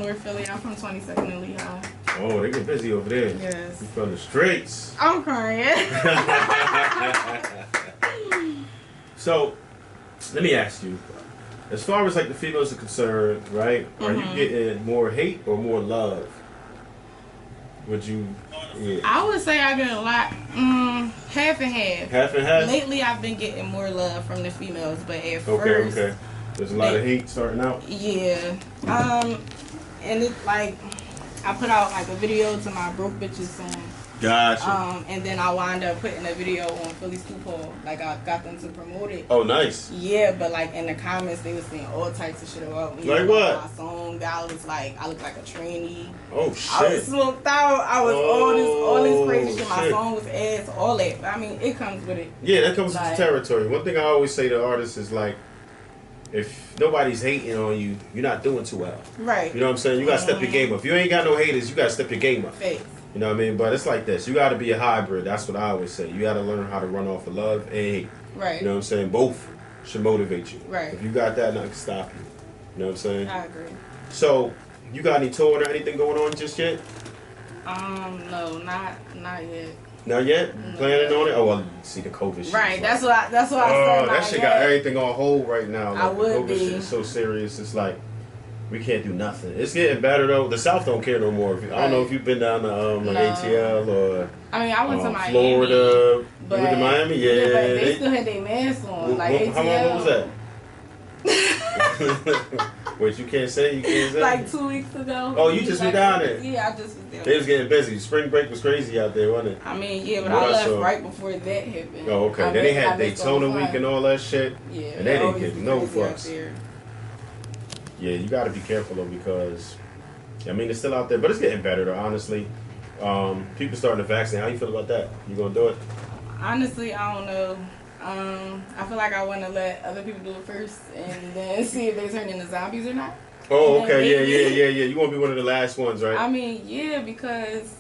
North Philly. I'm from 22nd and Lehigh. Oh, they get busy over there. Yes. You from the streets. I'm crying. So, let me ask you. As far as like the females are concerned, right? Are you getting more hate or more love? Would you? Yeah. I would say I get a lot, half and half. Half and half. Lately, I've been getting more love from the females, but at first, There's a lot of hate starting out. Yeah. And it's like I put out like a video to my Broke Bitches song. Gotcha. And then I wound up putting a video on Philly Scoop Hall. Like I got them to promote it. Oh, nice. Yeah, but like in the comments they was saying all types of shit about me. Like what? My song, guy was like, I look like a trainee. Oh shit. I was smoked out. I was all this crazy shit. My song was ass, all that. But I mean, it comes with it. Yeah, that comes with the territory. One thing I always say to artists is like, if nobody's hating on you, you're not doing too well. Right. You know what I'm saying? You gotta step your game up. If you ain't got no haters, you gotta step your game up. Face. You know what I mean? But it's like this. You gotta be a hybrid. That's what I always say. You gotta learn how to run off of love and hate. Right. You know what I'm saying? Both should motivate you. Right. If you got that, nothing can stop you. You know what I'm saying? I agree. So, you got any touring or anything going on just yet? No, not yet. Not yet? No. Planning on it? Oh, well, see the COVID shit. Right, that's what I said. That shit got everything on hold right now. Like, I would the COVID be. shit is so serious. It's like, we can't do nothing. It's getting better though. The South don't care no more. I don't know if you've been down to like ATL or I mean, I went to Miami, Florida. But you went to Miami? Yeah. But they still had their masks on. Like ATL. How long was that? Wait, you can't say? You can't say? Like 2 weeks ago. Oh, you just went down there? Yeah, I just was there. They was getting busy. Spring break was crazy out there, wasn't it? I mean, yeah, but I left right before that happened. Oh, okay. Then they had Daytona week and all that shit. Yeah. And they didn't get no fucks. Yeah, you got to be careful though because, I mean, it's still out there, but it's getting better though, honestly. People starting to vaccinate. How you feel about that? You gonna do it? Honestly, I don't know. I feel like I want to let other people do it first and then see if they turn into zombies or not. Oh, okay. Yeah. You want to be one of the last ones, right? I mean, yeah, because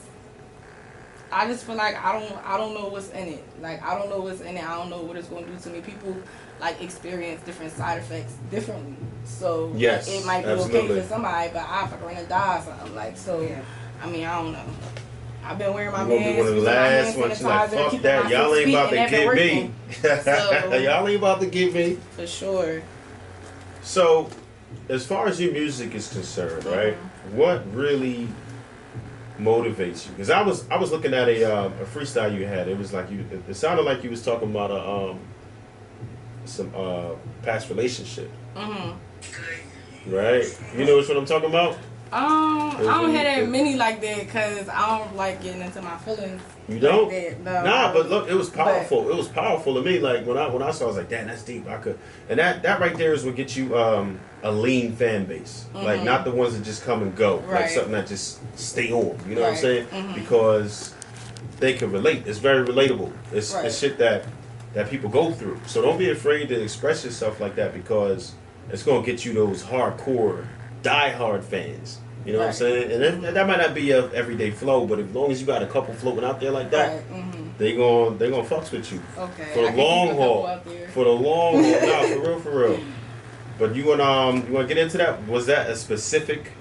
I just feel like I don't know what's in it. Like, I don't know what's in it. I don't know what it's going to do to me. People, like, experience different side effects differently. So, yes, it might be absolutely. okay for somebody, but I fuck around and die or something. Like, so, yeah. I mean, I don't know. I've been wearing my mask. You one of the last ones. Like, fuck that. Y'all ain't about to get me. So, y'all ain't about to get me. For sure. So, as far as your music is concerned, right? What really motivates you? Because I was looking at a freestyle you had. It was like it sounded like you was talking about some past relationship. Right? You know what I'm talking about? I don't have that many like that because I don't like getting into my feelings. You don't? Like that. No, nah, but look, it was powerful. It was powerful to me. Like when I saw, I was like, damn, that's deep. I could, and that right there is what gets you a lean fan base. Like not the ones that just come and go. Right. Like something that just stay on. You know what I'm saying? Because they can relate. It's very relatable. It's shit that people go through. So don't be afraid to express yourself like that because it's gonna get you those hardcore, die-hard fans. You know what I'm saying? And that might not be a everyday flow, but as long as you got a couple floating out there like that, they gonna fucks with you. Okay. For the long haul. For the long haul. Nah, for real. But you wanna get into that? Was that a specific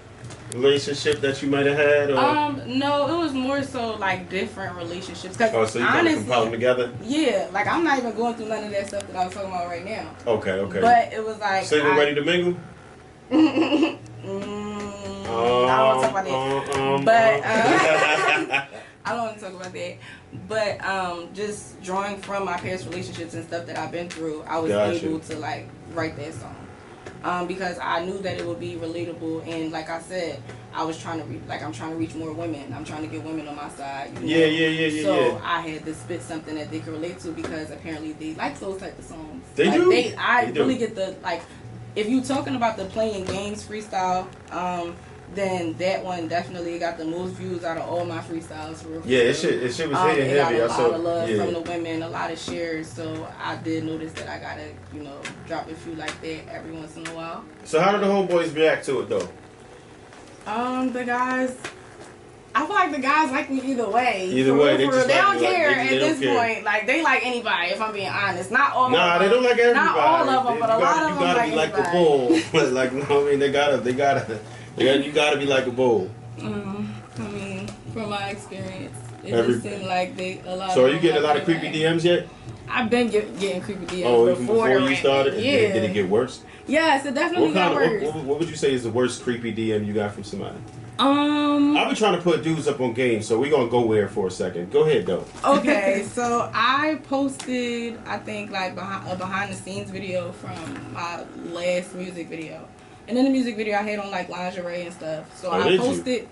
relationship that you might have had? Or? No, it was more so like different relationships. Cause so you kind of compile them together? Yeah, like I'm not even going through none of that stuff that I was talking about right now. Okay. But it was like single, ready to mingle? I don't want to talk about that. But I don't want to talk about that. But just drawing from my past relationships and stuff that I've been through, I was able to like write that song. Because I knew that it would be relatable, and like I said, I was trying to I'm trying to reach more women. I'm trying to get women on my side. You know? Yeah. So I had to spit something that they could relate to because apparently they like those type of songs. They like, do. I really get the like. If you talking about the playing games freestyle, then that one definitely got the most views out of all my freestyles. For real. It shit was hitting heavy. Got a lot of love from the women, a lot of shares. So I did notice that I gotta, drop a few like that every once in a while. So how did the homeboys react to it though? The guys. I feel like the guys like me either way. Either way, they don't care at this point. Like they like anybody. If I'm being honest, not all. Nah, they don't like everybody. Not all of them, but a lot of them like You gotta be like the bull. Like, I mean, they gotta Yeah, you gotta be like a bull. I mean, from my experience, it just seemed like a lot. So are you getting a lot of creepy DMs yet? I've been getting creepy DMs before you started. Yeah. Did it get worse? Yes, it definitely got worse. What would you say is the worst creepy DM you got from somebody? I've been trying to put dudes up on game, so we're gonna go there for a second. Go ahead though. Okay, so I posted, I think, like a behind the scenes video from my last music video. And in the music video, I had on like lingerie and stuff. So I posted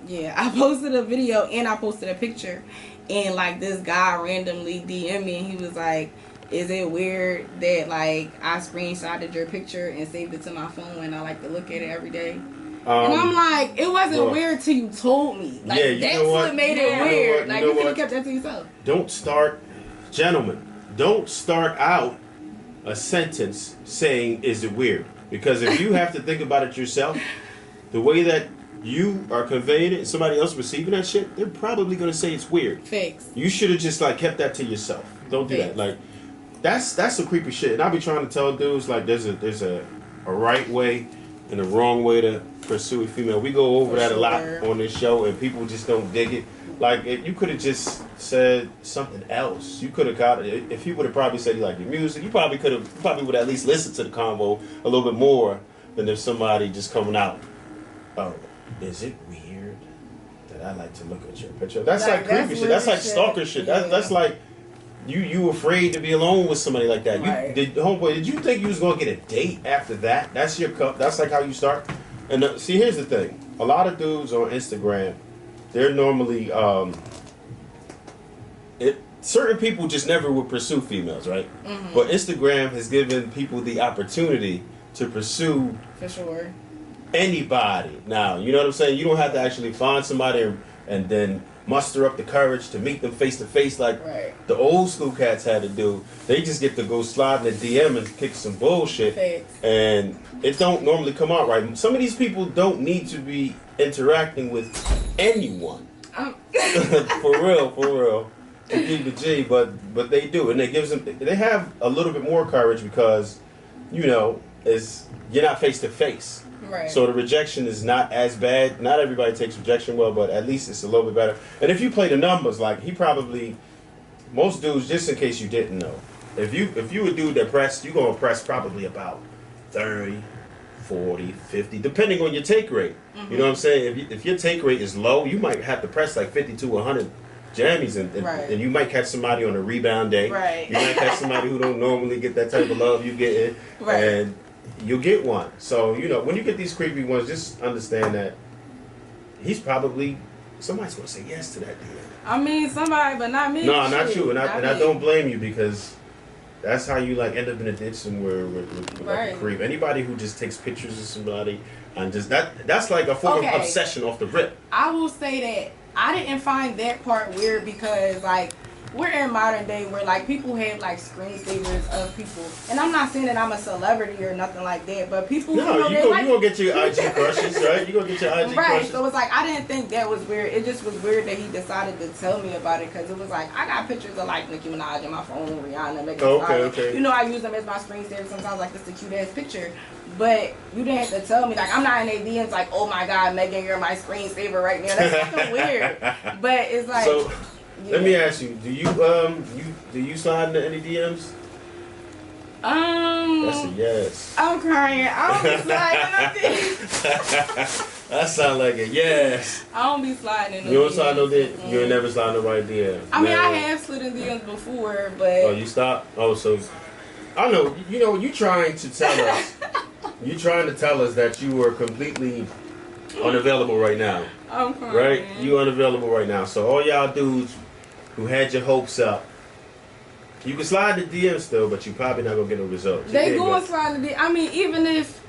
a video and I posted a picture. And like this guy randomly DM'd me and he was like, is it weird that like I screenshotted your picture and saved it to my phone and I like to look at it every day? And I'm like, it wasn't weird till you told me. Like, that's what made it weird. Like, you could have kept that to yourself. Gentlemen, don't start out a sentence saying, is it weird? Because if you have to think about it yourself, the way that you are conveying it and somebody else receiving that shit, they're probably going to say it's weird. Facts. You should have just, like, kept that to yourself. Don't do that. Like, that's some creepy shit. And I be trying to tell dudes, like, there's a right way and a wrong way to pursue a female. We go over that a lot on this show, and people just don't dig it. Like, if you could have just said something else. You could have got it. If you would have probably said you like your music, you probably would at least listen to the convo a little bit more than if somebody just coming out. Oh, is it weird that I like to look at your picture? That's like creepy shit. That's like stalker shit. Yeah. That's like you afraid to be alone with somebody like that. Right. Did you think you was gonna get a date after that? That's your cup. That's like how you start. And see, here's the thing. A lot of dudes on Instagram, they're normally certain people just never would pursue females, right? Mm-hmm. But Instagram has given people the opportunity to pursue for sure anybody. Now, you know what I'm saying? You don't have to actually find somebody and then muster up the courage to meet them face to face like the old school cats had to do. They just get to go slide in the DM and kick some bullshit. Thanks. And it don't normally come out right. Some of these people don't need to be interacting with anyone. For real. To keep the G, but they do, and they have a little bit more courage because, you know, you're not face to face. Right. So the rejection is not as bad. Not everybody takes rejection well, but at least it's a little bit better. And if you play the numbers, like most dudes, just in case you didn't know, if you a dude that pressed, you're gonna press probably about 30, 40, 50, depending on your take rate. Mm-hmm. You know what I'm saying? If your take rate is low, you might have to press like 50 to 100 jammies, and you might catch somebody on a rebound day. Right. You might catch somebody who don't normally get that type of love you get, and you'll get one. So, you know, when you get these creepy ones, just understand that he's probably somebody's gonna say yes to that deal. I mean, somebody, but not me. No, not you, and I don't blame you because that's how you like end up in a ditch somewhere with like a creep. Anybody who just takes pictures of somebody and just that's like a form of obsession off the rip. I will say that I didn't find that part weird because like we're in modern day where like people have like screensavers of people, and I'm not saying that I'm a celebrity or nothing like that, but people you gonna get your IG crushes, right? You gonna get your IG crushes. So it's like I didn't think that was weird. It just was weird that he decided to tell me about it because it was like I got pictures of like Nicki Minaj in my phone, Rihanna, Megan Thee Stallion. Okay. You know, I use them as my screensaver sometimes. Like it's a cute ass picture. But you didn't have to tell me, like, I'm not in a DMs like, oh my God, Megan, you're my screensaver right now. That's fucking weird. But it's like. So, let me ask you, do you slide into any DMs? That's a yes. I'm crying. I don't be sliding in no DMs. That sound like a yes. I don't be sliding in no DMs. You don't slide no DMs? You ain't never slide nobody DMs? I mean, I have slid in DMs before, but. Oh, you stopped? Oh, so. I know, you know, you trying to tell us that you are completely unavailable right now. I'm crying. Right? You unavailable right now. So all y'all dudes who had your hopes up, you can slide the DM still, but you probably not gonna get no results. They going slide the DM. I mean, even if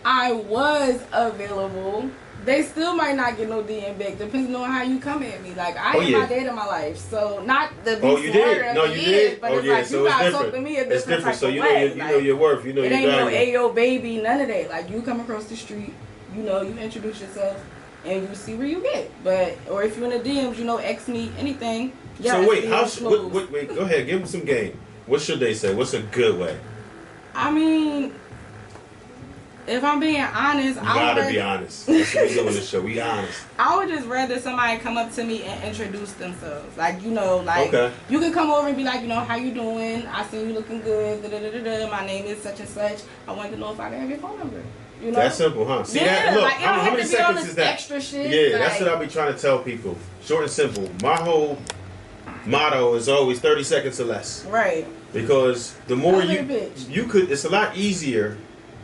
I was available, they still might not get no DM back, depending on how you come at me. Like, I am my dad in my life, so not the be you did? No, you did? But it's like, so you gotta talk to me a different type so of you way. You know your worth, you know your value. It ain't no ayo baby, none of that. Like, you come across the street, you know, you introduce yourself, and you see where you get. Or if you're in the DMs, you know, X me, anything. So wait, wait, go ahead, give them some game. What should they say? What's a good way? I mean, If I'm being honest, you gotta be honest. That's what we do on the show. We honest. I would just rather somebody come up to me and introduce themselves. Like, you know, like, okay. You can come over and be like, you know, how you doing? I seen you looking good. Da-da-da-da-da. My name is such and such. I wanted to know if I could have your phone number. You know? That's simple, huh? See yeah, that? Look, like, how many seconds is that? Extra shit. Yeah, like, that's what I be trying to tell people. Short and simple. My whole motto is always 30 seconds or less. Right. Because the more you could, it's a lot easier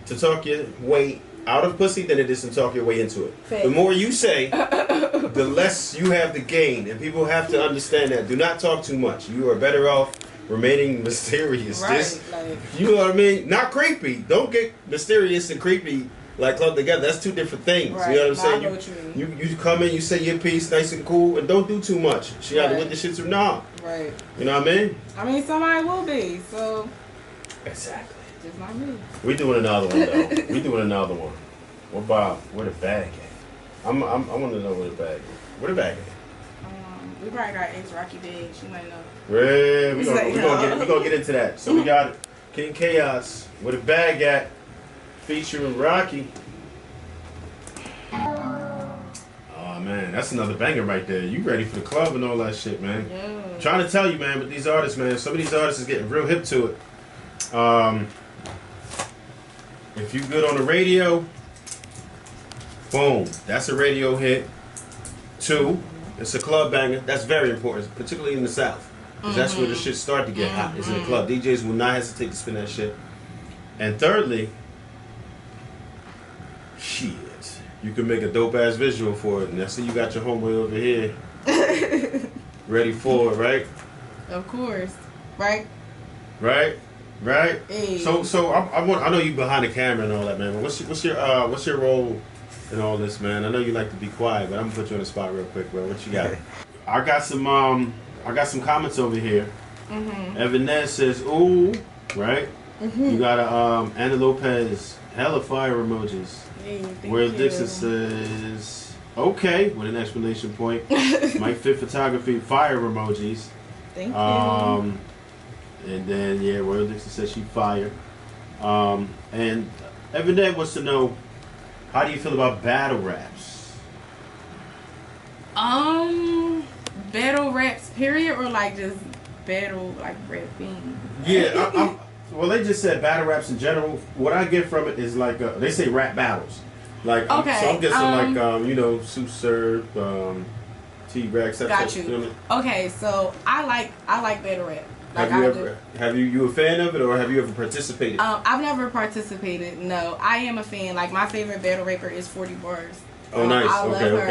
to talk your way out of pussy than it is to talk your way into it. Fair. The more you say, the less you have to gain, and people have to understand that. Do not talk too much. You are better off remaining mysterious. Right. Just, like, you know what I mean? Not creepy. Don't get mysterious and creepy like clubbed together. That's two different things. Right. You know what I'm saying? You come in, you say your piece, nice and cool, and don't do too much. She either with the shits or not. Right. You know what I mean? I mean, somebody will be. So. Exactly. Just not me. We doing another one though. We doing another one. What about where the bag at? I want to know where the bag is. Where the bag at? We probably got ex Rocky Big. She might know. Yeah, we gonna get into that. So we got Qing Kaos where the bag at, featuring Rocky. Oh man, that's another banger right there. You ready for the club and all that shit, man? Yeah. I'm trying to tell you, man, but these artists, man, some of these artists is getting real hip to it. If you good on the radio, boom, that's a radio hit. 2, it's a club banger. That's very important, particularly in the South. Because that's where the shit start to get hot, is in the club. DJs will not hesitate to spin that shit. And thirdly, shit, you can make a dope ass visual for it. And I see you got your homeboy over here ready for it, right? Of course, right? Right. Right. Hey. So I know you behind the camera and all that, man. What's your role in all this, man? I know you like to be quiet, but I'm gonna put you on the spot real quick, bro. What you got? I got some comments over here. Evan Ness says, "Ooh," right? You got Anna Lopez, hella fire emojis. Hey, Will Dixon says, "Okay," with an exclamation point. Mike Fit Photography, fire emojis. Thank you. And then, yeah, Royal Dixon says she fire. And Evan Dad wants to know, how do you feel about battle raps? Battle raps, period, or like just battle, like rapping? Yeah, well, they just said battle raps in general. What I get from it is like, they say rap battles. Like, okay. So I'm guessing like, you know, Sue Surf, T-Rex. Got you. Okay, so I like battle rap. Like have you a fan of it, or have you ever participated? I've never participated. No, I am a fan. Like, my favorite battle rapper is 40 Bars. Oh, nice. I love her.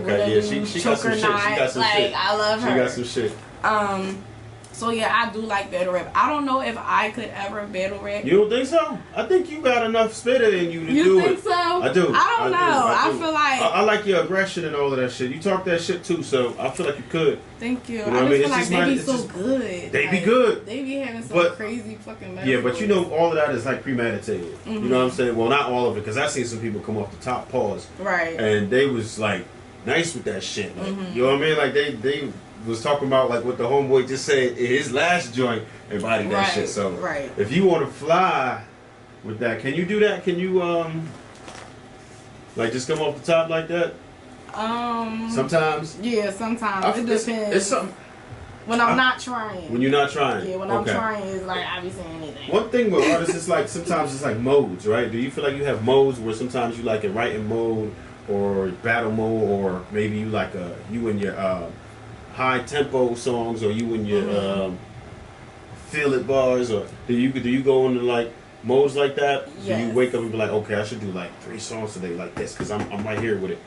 Okay. Yeah, she got some shit. She got some shit. I love her. She got some shit. So yeah, I do like battle rap. I don't know if I could ever battle rap. You don't think so? I think you got enough spitter in you to do it. You think so? I do. I don't know. I feel like I like your aggression and all of that shit. You talk that shit too, so I feel like you could. Thank you. You know I what feel like they be so good. They be good. They be having some crazy fucking metaphors. Yeah, but you know, all of that is like premeditated. You know what I'm saying? Well, not all of it, because I've seen some people come off the top pause. Right. And they was like nice with that shit. Like, you know what I mean? Like they was talking about like what the homeboy just said in his last joint and body that shit. So if you want to fly with that, can you do that? Can you like just come off the top like that? Sometimes. Yeah, sometimes it depends. It's something. When I'm not trying. When you're not trying. Yeah, when I'm trying, it's like I be saying anything. One thing with artists is like sometimes it's like modes, right? Do you feel like you have modes where sometimes you like in writing mode or battle mode, or maybe you like you in your high tempo songs, or you in your feel it bars, or do you go into like modes like that? Yes. Do you wake up and be like, okay, I should do like 3 songs today like this because I'm right here with it?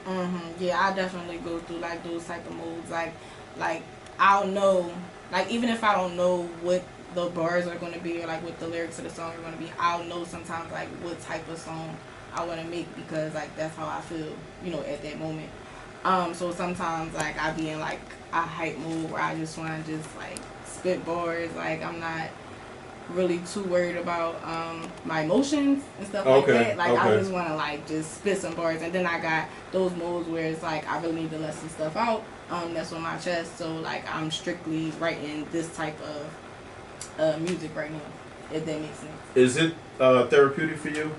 Yeah, I definitely go through like those type of modes. Like I'll know, like even if I don't know what the bars are going to be or like what the lyrics of the song are going to be, I'll know sometimes like what type of song I want to make, because like that's how I feel, you know, at that moment. So sometimes like I be in like a hype mood where I just want to just like spit bars. Like I'm not really too worried about my emotions and stuff like that. Like I just want to like just spit some bars. And then I got those modes where it's like I really need to let some stuff out. That's on my chest. So like I'm strictly writing this type of music right now, if that makes sense. Is it therapeutic for you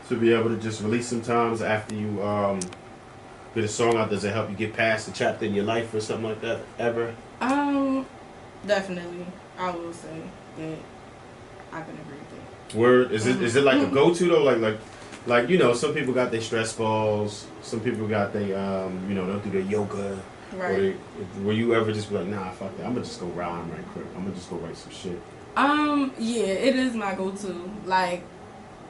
to be able to just release sometimes after you get a song out? Does it help you get past the chapter in your life or something like that? Ever? Definitely. I will say that I can agree with that. Word is it like a go-to though? Like you know, some people got their stress balls. Some people got they they'll do their yoga. Right. Were you ever just be like, nah, fuck that. I'm gonna just go rhyme right quick. I'm gonna just go write some shit. Yeah, it is my go-to. Like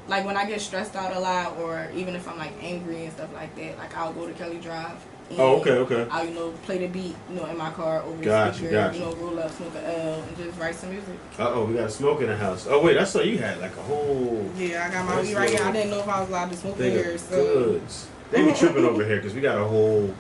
when I get stressed out a lot, or even if I'm like angry and stuff like that, like I'll go to Kelly Drive. Oh, okay. I'll play the beat, in my car over the speaker, roll up, smoke a L, and just write some music. We got a smoke in the house. Oh wait, that's what you had, like a whole. Yeah, I got my weed right here. I didn't know if I was allowed to smoke in here. So. Goods. They be tripping over here because we got a whole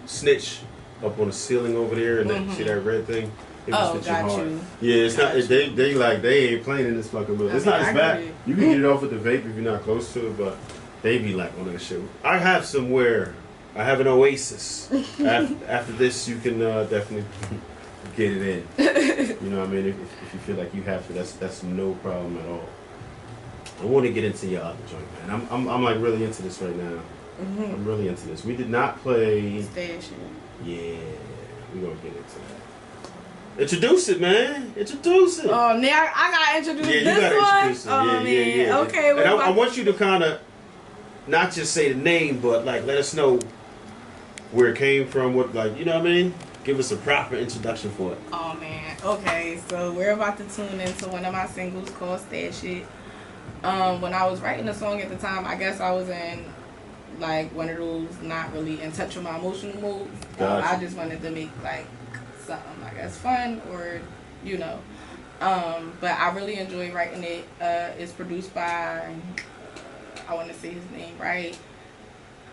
snitch up on the ceiling over there, and see that red thing. Got you. Yeah, it's not. They ain't playing in this fucking building. It's not as bad. You can get it off with the vape if you're not close to it, but they be like on that shit. I have somewhere. I have an oasis. After this, you can definitely get it in. You know what I mean? If you feel like you have to, that's no problem at all. I want to get into your other joint, man. I'm like really into this right now. I'm really into this. We did not play. Station. Yeah, we gonna get into that. Introduce it, man. Introduce it. Oh, now I gotta introduce this one. Yeah, you gotta introduce it. Yeah. Okay. And I want you to kind of not just say the name, but like let us know where it came from. What, like, you know what I mean? Give us a proper introduction for it. Oh man. Okay, so we're about to tune into one of my singles called Stash It. When I was writing the song at the time, I guess I was in like one of those not really in touch with my emotional mood. Gotcha. I just wanted to make like something I guess fun or but I really enjoy writing it. It's produced by I want to say his name right,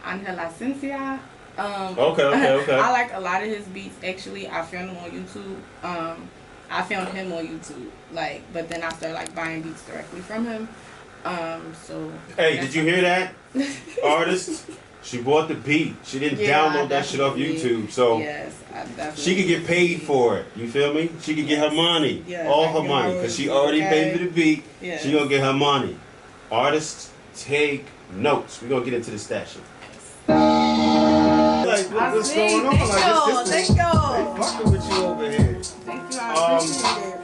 Angel Ciencia. Okay. I like a lot of his beats actually. I found him on YouTube. But then I started like buying beats directly from him. So. Hey, did you hear that, artist? She bought the beat. She didn't download that shit off YouTube, so yes, I definitely she could get paid for it. You feel me? She could get her money, all her money, because she already paid for the beat. Yes. She gonna get her money. Artists, take notes. We gonna get into the station. Like, what's going on? Thank you. They fucking with you over here. Thank you. I appreciate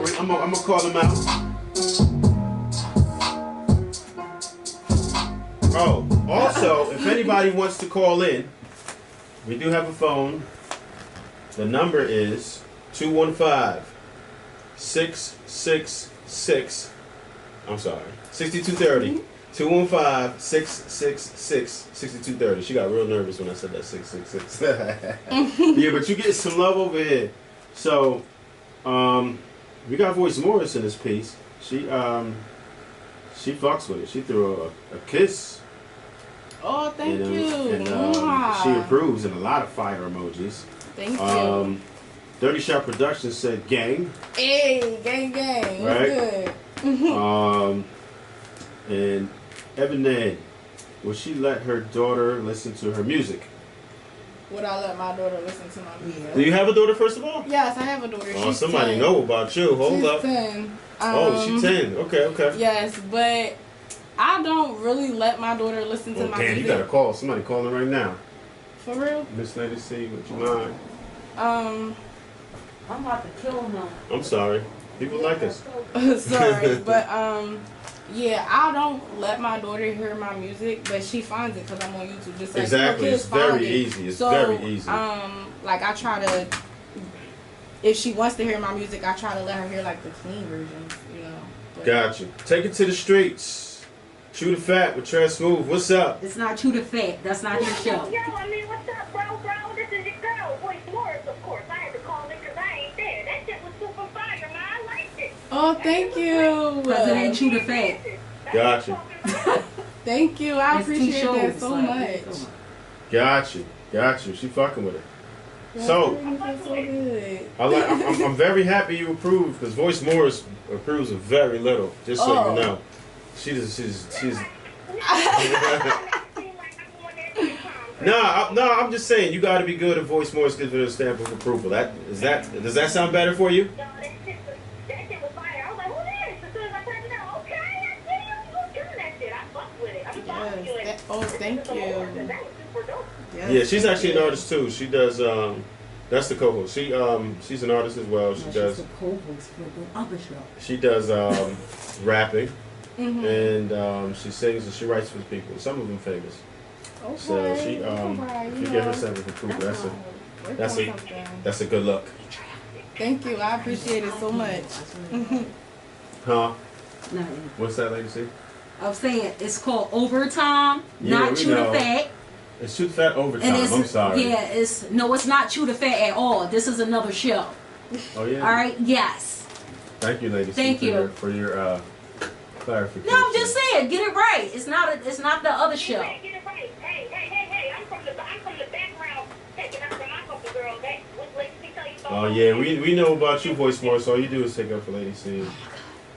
it. I'm gonna call them out. Oh, also, if anybody wants to call in, we do have a phone. The number is 215-666. I'm sorry, 6230. 215-666-6230. She got real nervous when I said that 666. Yeah, but you get some love over here. So, we got Voice Morris in this piece. She fucks with it. She threw a kiss. Oh, thank you. And she approves, and a lot of fire emojis. Thank you. Dirty Shot Productions said gang. Hey, gang. Right? Good. And Evan Ned, will she let her daughter listen to her music? Would I let my daughter listen to my music? Do you have a daughter, first of all? Yes, I have a daughter. Oh, somebody 10. know about you. Hold up. 10. She's 10. Okay. Yes, but I don't really let my daughter listen to my music. You got to call. Somebody calling right now. For real? Miss Lady C, would you mind? I'm about to kill him. I'm sorry. People like us. Sorry, but yeah, I don't let my daughter hear my music, but she finds it because I'm on YouTube. Just like exactly, kids it's very easy. It's very easy. Like I try to, if she wants to hear my music, I try to let her hear like the clean versions, But. Got you. Take it to the streets. Chew the Fat with Trey Smooth. What's up? It's not Chew the Fat. That's not his show. Yo, I mean, what's up, bro? This is your girl, Voice Morris, of course. I had to call it because I ain't there. That shit was super fire, man. I liked it. Oh, thank you. Because it ain't Chew the Fat. Got you. Thank you. I appreciate that so much. Got you. She fucking with it. Yeah, So, good. I'm very happy you approved, because Voice Morris approves of very little. Just so you know, she's. No, I'm just saying you got to be good if Voice Morris gives it a stamp of approval. Does that sound better for you? That shit was fire. I was like, who is? As soon as I Oh, thank you. That was super dope. Yes, Yeah, she's thank actually an you. artist too. She does. That's the co-host. She's an artist as well. She No, does. she's the co-host for the other show. She does rapping, Mm-hmm. and she sings and she writes for people. Some of them famous. Okay. So she alright, she get herself a recruiter. That's a good look. Thank you. I appreciate it so much. Huh? No, What's that, Lady C? I'm saying it's called Overtime, Yeah, not we Chew the know. Fat. It's Shoot Fat Overtime. And it's, I'm sorry. yeah, it's not Chew the Fat at all. This is another show. Oh yeah. All right, yes. Thank you, Lady C. Thank you. For your clarification. No, I'm just saying, get it right. It's not the other show. Get it right. Hey, I'm from the background taking up for my couple girls. Hey, what Lady C tell you about? Oh yeah, we know about you, Voice Morris. All you do is take up for Lady C.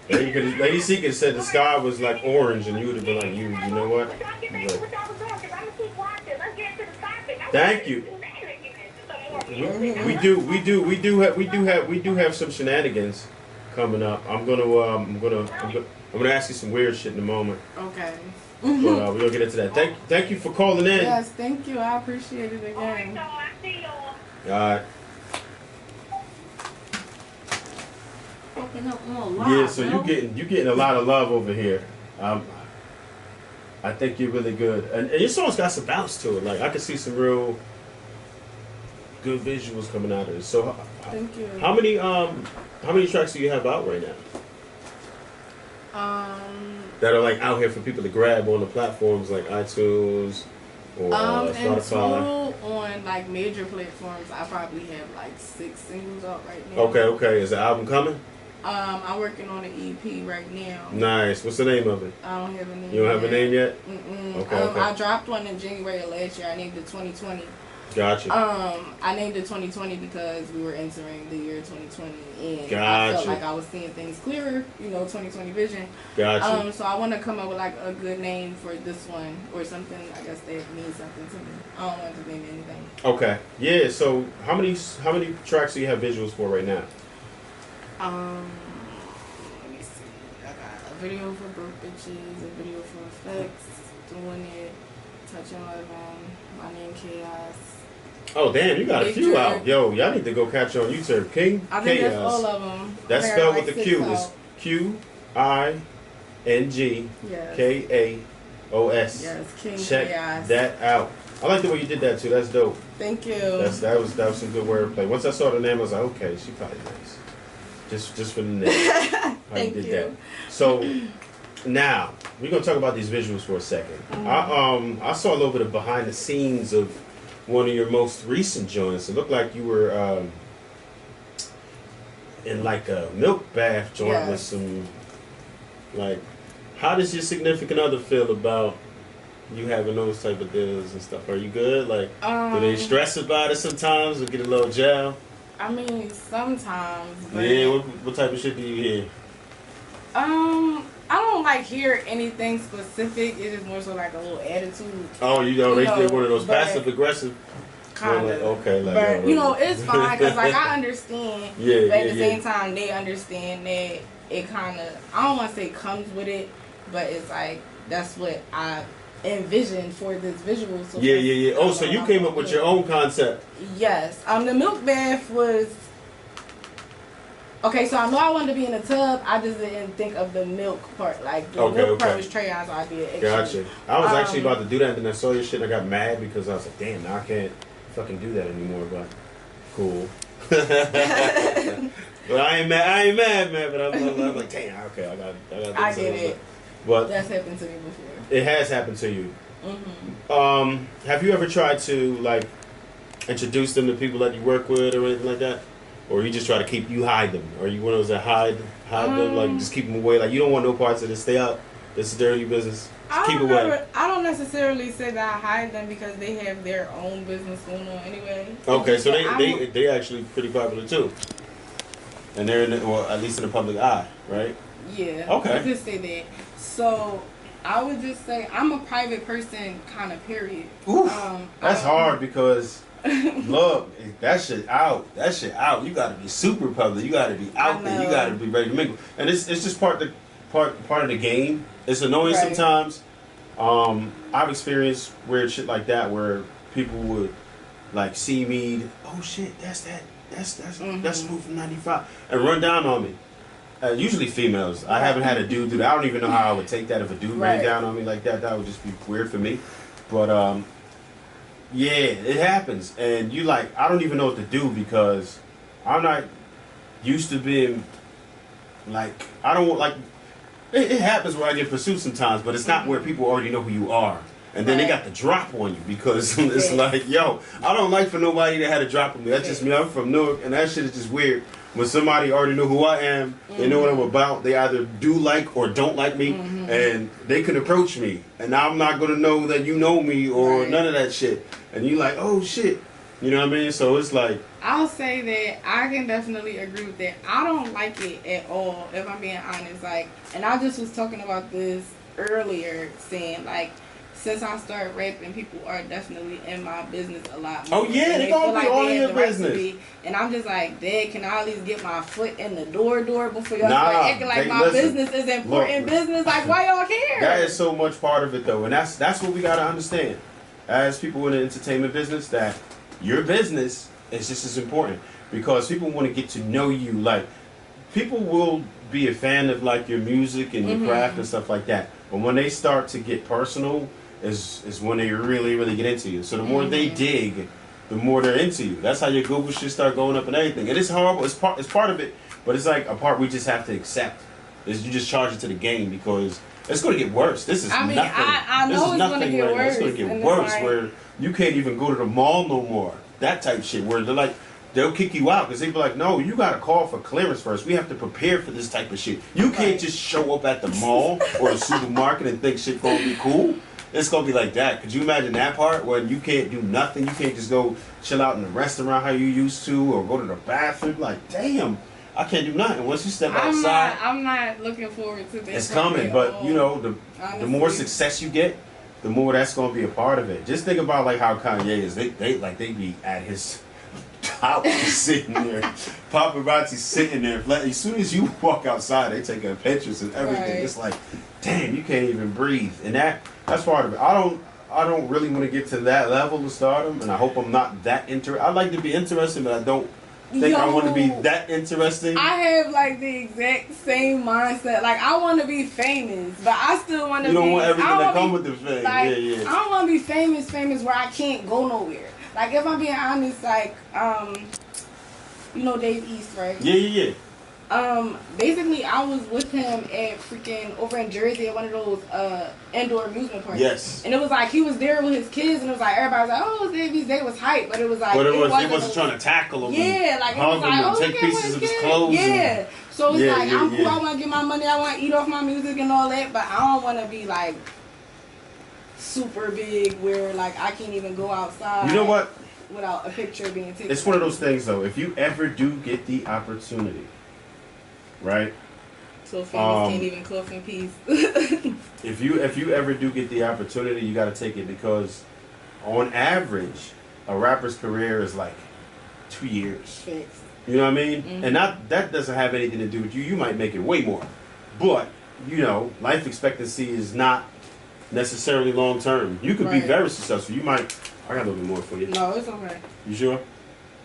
Lady C could said the sky was like orange, and you would have been like, you know what? Thank you. We do have some shenanigans coming up. I'm gonna ask you some weird shit in a moment, Okay. but we're gonna get into that. Thank you for calling in. Yes, thank you. I appreciate it All right, again. so I see y'all. All right. Fucking up all live, Yeah, so yo. you getting a lot of love over here. I think you're really good, and your song's got some bounce to it. Like I can see some real good visuals coming out of it. So, Thank you. how many tracks do you have out right now that are like out here for people to grab on the platforms like iTunes or In Spotify? total, on like major platforms, I probably have like 6 singles out right now. Okay. Is the album coming? I'm working on an EP right now. Nice. What's the name of it? I don't have a name. You don't have a name yet? Mm-mm. Okay. I dropped one in January of last year. I named it 2020. Gotcha. I named it 2020 because we were entering the year 2020, and I Gotcha. felt like I was seeing things clearer. 2020 vision. Gotcha. So I want to come up with like a good name for this one or something. I guess that means something to me. I don't want to name anything. Okay. Yeah. So how many tracks do you have visuals for right now? Let me see. I got a video for Broke Bitches, a video for Effects, Doing It, Touching Love on My Name Chaos. Oh damn, you got a Big few Drip. out. Yo, y'all need to go catch on YouTube. Qing I think that's Kaos. all of them. That's There are spelled like with the 6 Q. out. It's QING Yes. KAOS. Yes, Qing Check Kaos. that out. I like the way you did that too. That's dope. Thank you. That was some good wordplay. Once I saw the name, I was like, okay, she probably nice. Just for the name. How Thank you did you. that. So now we're gonna talk about these visuals for a second. I saw a little bit of behind the scenes of one of your most recent joints. It looked like you were in like a milk bath joint Yes. with some like. How does your significant other feel about you having those type of deals and stuff? Are you good? Like, do they stress about it sometimes or get a little jail? I mean, sometimes. But, Yeah. What type of shit do you hear? I don't like hear anything specific. It's just more so like a little attitude. Oh, they did one of those but- passive aggressive. Kind Like, of. okay, like, but yo, it's fine because like I understand. Yeah, but at yeah, the yeah. same time, they understand that it kind of. I don't want to say comes with it, but it's like that's what I envisioned for this visual. So Yeah. Oh, so you came up with your own concept. Yes. The milk bath was. Okay, so I know I wanted to be in a tub. I just didn't think of the milk part. Like the milk part was Trey, so I did extra. Gotcha. I was actually about to do that, and then I saw your shit, and I got mad because I was like, damn, now I can't fucking do that anymore. But cool. But I ain't mad, man. But I'm like, damn, okay, I got. I get it. But That's happened to me before. it has happened to you. Mm-hmm. Have you ever tried to like introduce them to people that you work with or anything like that? Or you just try to you hide them? Or you one of those that hide them, like just keep them away? Like you don't want no parts of this. Stay out. This is dirty business. Just keep away. I don't necessarily say that I hide them because they have their own business going on anyway. Okay, so they actually pretty popular too, and they're at least in the public eye, right? Yeah. Okay. I could say that. So I would just say I'm a private person, kind of. Period. Oof, that's hard because. Look, that shit out. You gotta be super public. You gotta be out there. You gotta be ready to mingle. And it's just part of the game. It's annoying sometimes. I've experienced weird shit like that where people would like see me, oh shit, that's Smooth from 95, and run down on me. Usually females. I haven't had a dude do that. I don't even know how I would take that if a dude ran down on me like that. That would just be weird for me. But yeah, it happens, and you like, I don't even know what to do because I'm not used to being like, I don't want like. It happens where I get pursued sometimes, but it's not where people already know who you are. And then they got the drop on you because it's like, yo, I don't like for nobody that had a drop on me. That's just me. I'm from Newark, and that shit is just weird. When somebody already know who I am, they know what I'm about, they either do like or don't like me, and they can approach me. And I'm not going to know that you know me or none of that shit. And you like, oh, shit. You know what I mean? So it's like... I'll say that I can definitely agree with that. I don't like it at all, if I'm being honest. Like, and I just was talking about this earlier, saying, like, since I started rapping, people are definitely in my business a lot more. Oh, yeah, they gonna be all in your business. And I'm just like, Dad, can I at least get my foot in the door before y'all start acting like my business is important business? Like, why y'all care? That is so much part of it, though. And that's what we got to understand. As people in the entertainment business, that your business is just as important. Because people want to get to know you. Like, people will be a fan of, like, your music and your craft and stuff like that. But when they start to get personal... is when they really, really get into you. So the more they dig, the more they're into you. That's how your Google shit start going up and everything. And it's horrible. It's part of it, but it's like a part we just have to accept. Is you just charge it to the game because it's going to get worse. This is nothing. I know it's going to get worse. It's going to get worse where you can't even go to the mall no more. That type shit where they're like, they'll kick you out because they be like, no, you got to call for clearance first. We have to prepare for this type of shit. You can't just show up at the mall or the supermarket and think shit going to be cool. It's going to be like that. Could you imagine that part where you can't do nothing? You can't just go chill out in the restaurant how you used to or go to the bathroom. Like, damn, I can't do nothing. Once you step outside. I'm not looking forward to this. It's coming. But, you know, the more success you get, the more that's going to be a part of it. Just think about, like, how Kanye is. They be at his house sitting there. Paparazzi sitting there. As soon as you walk outside, they taking pictures and everything. It's like, damn, you can't even breathe. And that's part of it. I don't really want to get to that level of stardom, and I hope I'm not that interested. I like to be interesting, but I don't think I want to be that interesting. I have like the exact same mindset. Like I want to be famous, but I still want to. You don't want everything that comes with the fame. Like, I don't want to be famous where I can't go nowhere. Like if I'm being honest, like you know Dave East, right? Yeah. Basically, I was with him at freaking over in Jersey at one of those indoor amusement parks. Yes. And it was like he was there with his kids, and it was like everybody was like, "Oh, Davies Day was hype," but it was like he wasn't trying to tackle him. Yeah, like it was like, "Oh, take pieces of his clothes." Yeah. So it's like I'm cool. I want to get my money. I want to eat off my music and all that, but I don't want to be like super big where like I can't even go outside. You know what? Without a picture being taken. It's one of those things, though. If you ever do get the opportunity. Right. So famous can't even cook in peace. if you ever do get the opportunity, you got to take it because, on average, a rapper's career is like 2 years. Fixed. You know what I mean? And that doesn't have anything to do with you. You might make it way more, but you know, life expectancy is not necessarily long term. You could be very successful. You might. I got a little bit more for you. No, it's okay. You sure?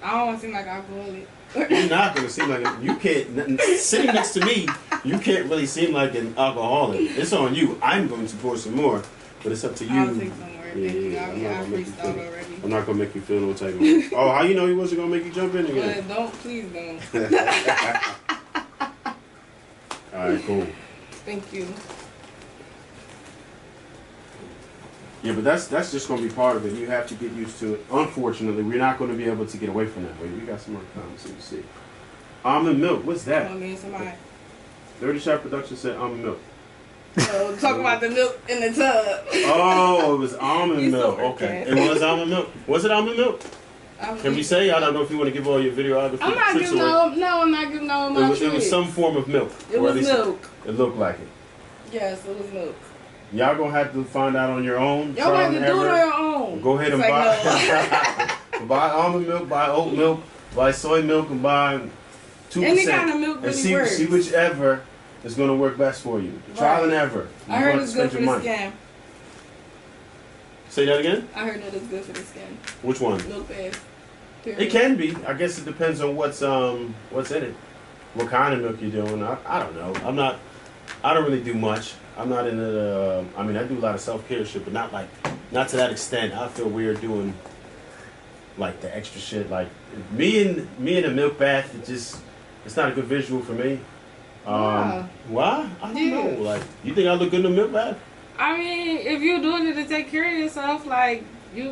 I don't want to seem like alcoholic. You're not going to seem like it. You can't. Sitting next to me, you can't really seem like an alcoholic. It's on you. I'm going to pour some more, but it's up to you. I'll take some more. Thank you. I freestyled already. I'm not going to make you feel no type of way. Oh, how you know he wasn't going to make you jump in again? Please don't. All right, cool. Thank you. Yeah, but that's just going to be part of it. You have to get used to it. Unfortunately, we're not going to be able to get away from that. But we got some more comments. Let me see. Almond milk. What's that? Dirty Shot Production said almond milk. So talk about the milk in the tub. Oh, it was almond milk. Okay. It was almond milk. Was it almond milk? Can we say? I don't know if you want to give all your videography. I'm not giving I'm not giving no my it was some form of milk. It was milk. It looked like it. Yes, it was milk. Y'all gonna have to find out on your own. Y'all have to do it on your own. Go ahead and buy buy almond milk, buy oat milk, buy soy milk, and buy 2%. Any kind of milk really works. See whichever is gonna work best for you. Trial and error. I heard it's good for the skin. Say that again? I heard that it's good for the skin. Which one? Milk bath. It can be. I guess it depends on what's in it. What kind of milk you're doing. I don't know. I don't really do much. I'm not into the, I mean, I do a lot of self-care shit, but not to that extent. I feel weird doing like the extra shit. Like me in a milk bath, it's not a good visual for me. Why? I don't know. Like, you think I look good in a milk bath? I mean, if you're doing it to take care of yourself, like if you're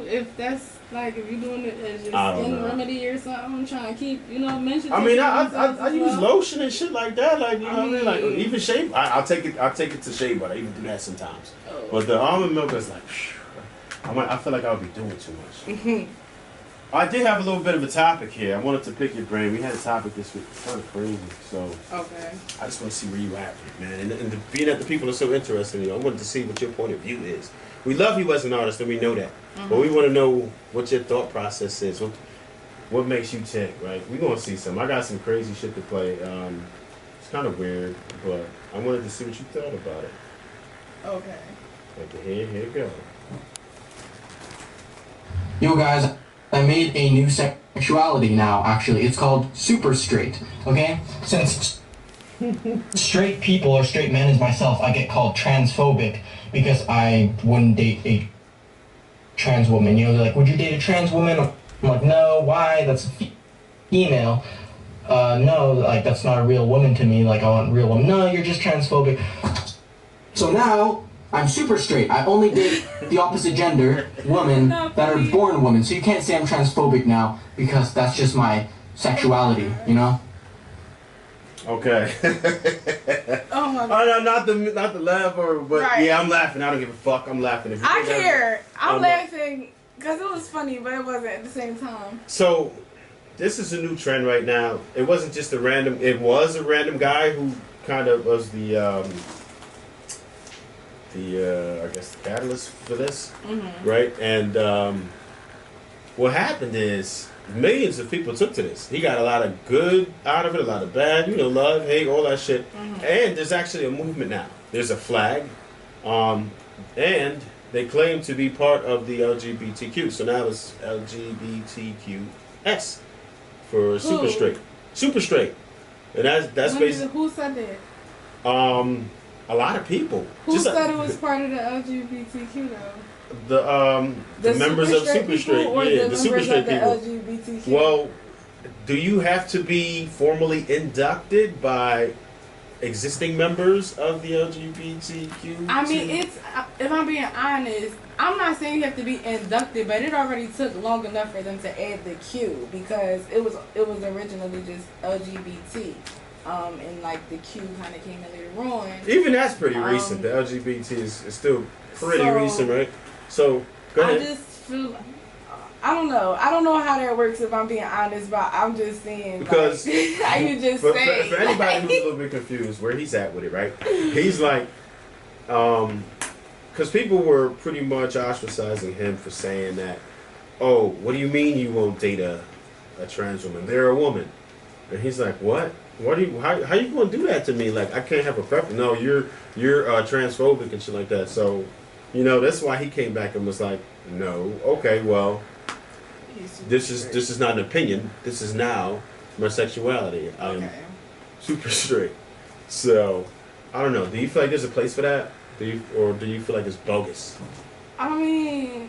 doing it as your skin remedy or something, trying to keep, mention. I mean, I use lotion and shit like that, like, what I mean? Like, even shave. I'll take it to shave butter. I even do that sometimes. Oh. But the almond milk is like, I feel like I would be doing too much. I did have a little bit of a topic here. I wanted to pick your brain. We had a topic this week. It's kind of crazy. So okay. I just want to see where you at, man. And being that the people are so interested in you, I wanted to see what your point of view is. We love you as an artist, and we know that. But we want to know what your thought process is. What makes you tick, right? We're going to see some. I got some crazy shit to play. It's kind of weird, but I wanted to see what you thought about it. Okay. Okay, here you go. Yo, guys. I made a new sexuality now, actually. It's called super straight, okay? Since straight people or straight men as myself, I get called transphobic because I wouldn't date a trans woman. They're like, would you date a trans woman? I'm like, no, why? That's a female. No, like, that's not a real woman to me. Like, I want a real woman. No, you're just transphobic. So now, I'm super straight. I only date the opposite gender, women, that are born women. So you can't say I'm transphobic now, because that's just my sexuality, Okay. Oh my God. Oh, no, not the laugh, but right. Yeah, I'm laughing. I don't give a fuck. I'm laughing. I care. I'm laughing because it was funny, but it wasn't at the same time. So, this is a new trend right now. It wasn't just it was a random guy who kind of was the I guess the catalyst for this, right? And what happened is millions of people took to this. He got a lot of good out of it, a lot of bad, love, hate, all that shit. And there's actually a movement now. There's a flag, and they claim to be part of the LGBTQ. So now it's LGBTQS for super straight. Super straight. And that's basically. Who said that? A lot of people. Who said it was part of the LGBTQ though? The members of super straight, the super straight people. LGBTQ? Well, do you have to be formally inducted by existing members of the LGBTQ? I mean, if I'm being honest, I'm not saying you have to be inducted, but it already took long enough for them to add the Q because it was originally just LGBT. And like the Q kind of came in later on. Even that's pretty recent. The LGBT is still pretty recent, right? So go ahead. I just feel, I don't know how that works if I'm being honest, but I'm just saying because how you just say. For anybody who's a little bit confused, where he's at with it, right? He's like, because people were pretty much ostracizing him for saying that. Oh, what do you mean you won't date a trans woman? They're a woman, and he's like, what? How you gonna do that to me? Like I can't have a preference. No, you're transphobic and shit like that. So, that's why he came back and was like, no, okay, well, this is not an opinion. This is now my sexuality. I'm super straight. So, I don't know. Do you feel like there's a place for that? Do you feel like it's bogus? I mean,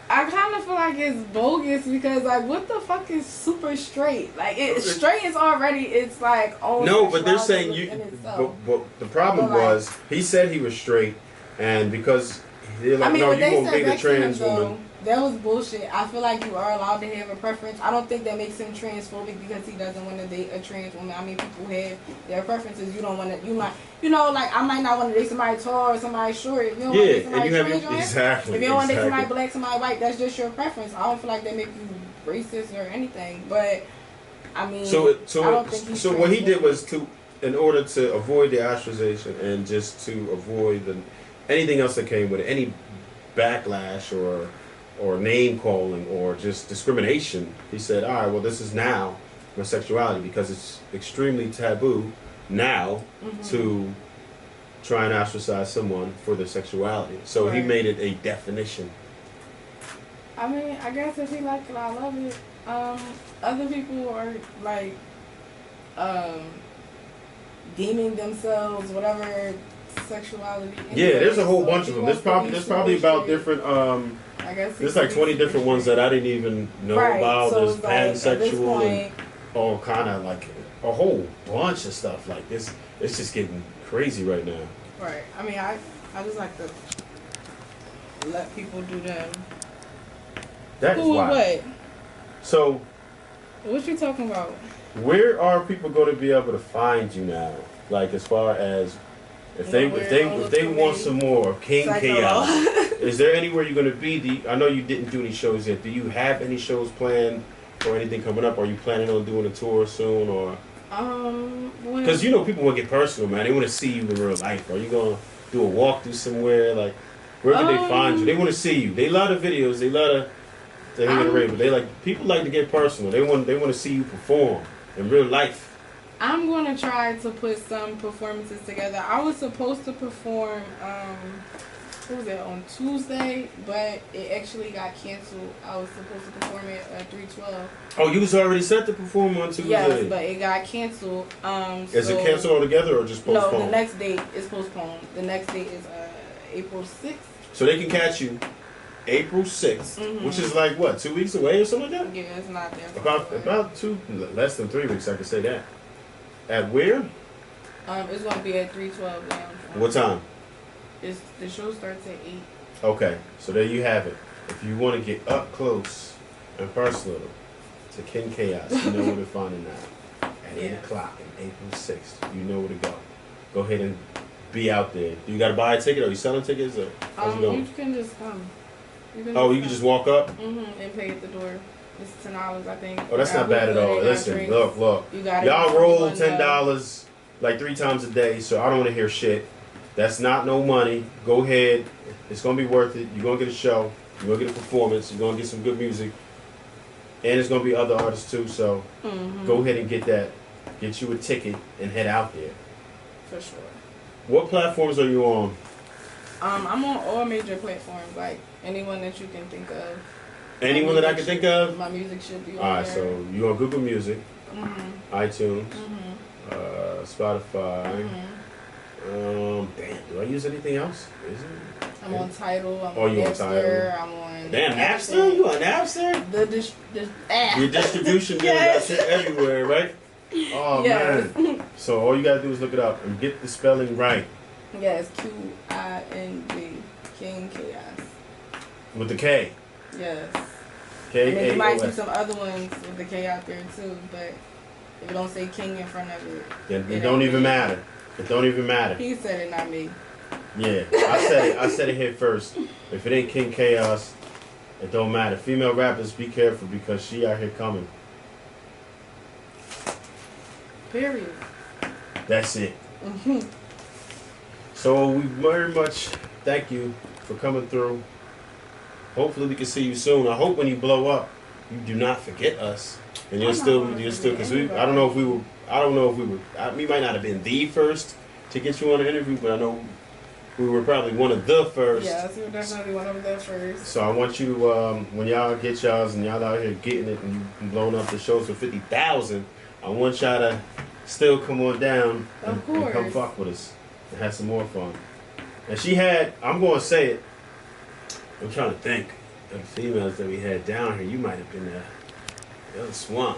I kind of feel like it's bogus because, like, what the fuck is super straight? Like, straight is already, it's like, oh. No, but they're saying you. But the problem was, he said he was straight, and because they're like, no, you won't date a trans woman. That was bullshit. I feel like you are allowed to have a preference. I don't think that makes him transphobic because he doesn't want to date a trans woman. I mean, people have their preferences. You don't want to. You might. Like I might not want to date somebody tall or somebody short. If you don't want to date somebody trans, exactly. If you don't want to date somebody black, somebody white, that's just your preference. I don't feel like that make you racist or anything. But I mean, I don't think he's what he did was in order to avoid the ostracization and just to avoid anything else that came with it, any backlash or name calling or just discrimination, he said, all right, well, this is now my sexuality because it's extremely taboo now to try and ostracize someone for their sexuality. So he made it a definition. I mean, I guess if he like it, I love it. Other people are like deeming themselves whatever sexuality. Yeah, there's a whole bunch of them. There's probably about different. I guess there's like 20 different ones that I didn't even know about. So there's pansexual and all kind of like a whole bunch of stuff like this. It's just getting crazy right now. Right. I mean, I just like to let people do them. That is wild. What? So, what you talking about? Where are people going to be able to find you now? Like as far as if they want some more Qing Kaos, is there anywhere you're going to be? I know you didn't do any shows yet. Do you have any shows planned or anything coming up? Are you planning on doing a tour soon or? Because you know people want to get personal, man. They want to see you in real life. Are you going to do a walkthrough somewhere? Like where can they find you? They want to see you. They love the videos. They love the hang of the rave, but people like to get personal. They want to see you perform in real life. I'm going to try to put some performances together. I was supposed to perform, what was it, on Tuesday, but it actually got canceled. I was supposed to perform it at 312. Oh, you was already set to perform on Tuesday? Yes, but it got canceled. Is it canceled altogether or just postponed? No, the next date is postponed. The next date is April 6th. So they can catch you April 6th, which is like, what, 2 weeks away or something like that? Yeah, it's not there. About less than 3 weeks, I can say that. At where? It's going to be at 312 Lounge. What time? The show starts at 8. Okay, so there you have it. If you want to get up close and personal to Qing Kaos, you know where to find it now. At 8 o'clock on April 6th, you know where to go. Go ahead and be out there. Do you got to buy a ticket? Are you selling tickets? Or how's it going? You can just come. You can just walk up? And pay at the door. It's $10, I think. Oh, that's not bad at all. Listen, look. Y'all roll $10 like 3 times a day, so I don't want to hear shit. That's not no money. Go ahead. It's going to be worth it. You're going to get a show. You're going to get a performance. You're going to get some good music. And there's going to be other artists too, so go ahead and get that. Get you a ticket and head out there. For sure. What platforms are you on? I'm on all major platforms, like anyone that you can think of. Anyone that I can think of? My music should be on Alright, there. so you on Google Music, iTunes, Spotify. Damn, do I use anything else? Is it? I'm on Tidal. I'm you on on Tidal? I'm on. Damn, Napster? You on Napster? Your distribution deal got shit everywhere, right? Oh man. So all you gotta do is look it up and get the spelling right. Yes, QING, Qing Kaos. With the K. Yes. K. I mean, you might see some other ones with the K out there too, but if you don't say King in front of it, then it don't even matter. It don't even matter. He said it, not me. Yeah, I said it here first. If it ain't Qing Kaos, it don't matter. Female rappers, be careful because she out here coming. Period. That's it. So we very much thank you for coming through. Hopefully we can see you soon. I hope when you blow up, you do not forget us, and you're still because I don't know if we were. We might not have been the first to get you on an interview, but I know we were probably one of the first. Yes, we were definitely one of the first. So I want you to, when y'all get y'all's and y'all out here getting it and you blowing up the shows for 50,000, I want y'all to still come on down and come fuck with us and have some more fun. And she had, I'm going to say it, I'm trying to think of the females that we had down here. You might have been the other swan.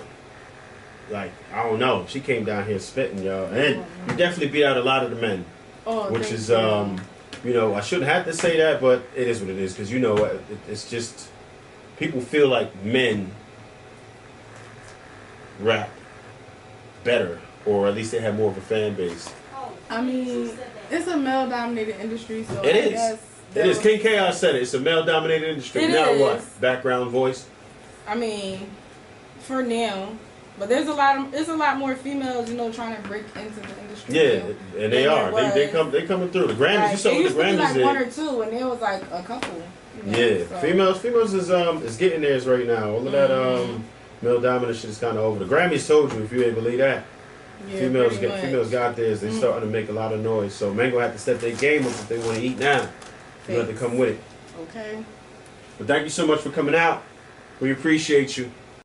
Like, I don't know. She came down here spitting, y'all. And you definitely beat out a lot of the men. Oh, which is, you know, I shouldn't have to say that, but it is what it is. Because, you know, it's just, people feel like men rap better. Or at least they have more of a fan base. I mean, it's a male-dominated industry, so it I is. guess It is. Qing Kaos said it. It's a male-dominated industry. It now is. What? Background voice? I mean, for now. But there's a lot more females, you know, trying to break into the industry. Yeah, and they are. They coming through. The Grammys, like, you saw what the Grammys like did. one or two, and there was like a couple. You know, Yeah, so. females is getting theirs right now. All of that male dominant shit is kind of over. The Grammys told you, if you ain't believe that. Yeah, females got theirs. They starting to make a lot of noise. So men gonna have to step their game up if they want to eat now. You have to come with it. Okay. But thank you so much for coming out. We appreciate you.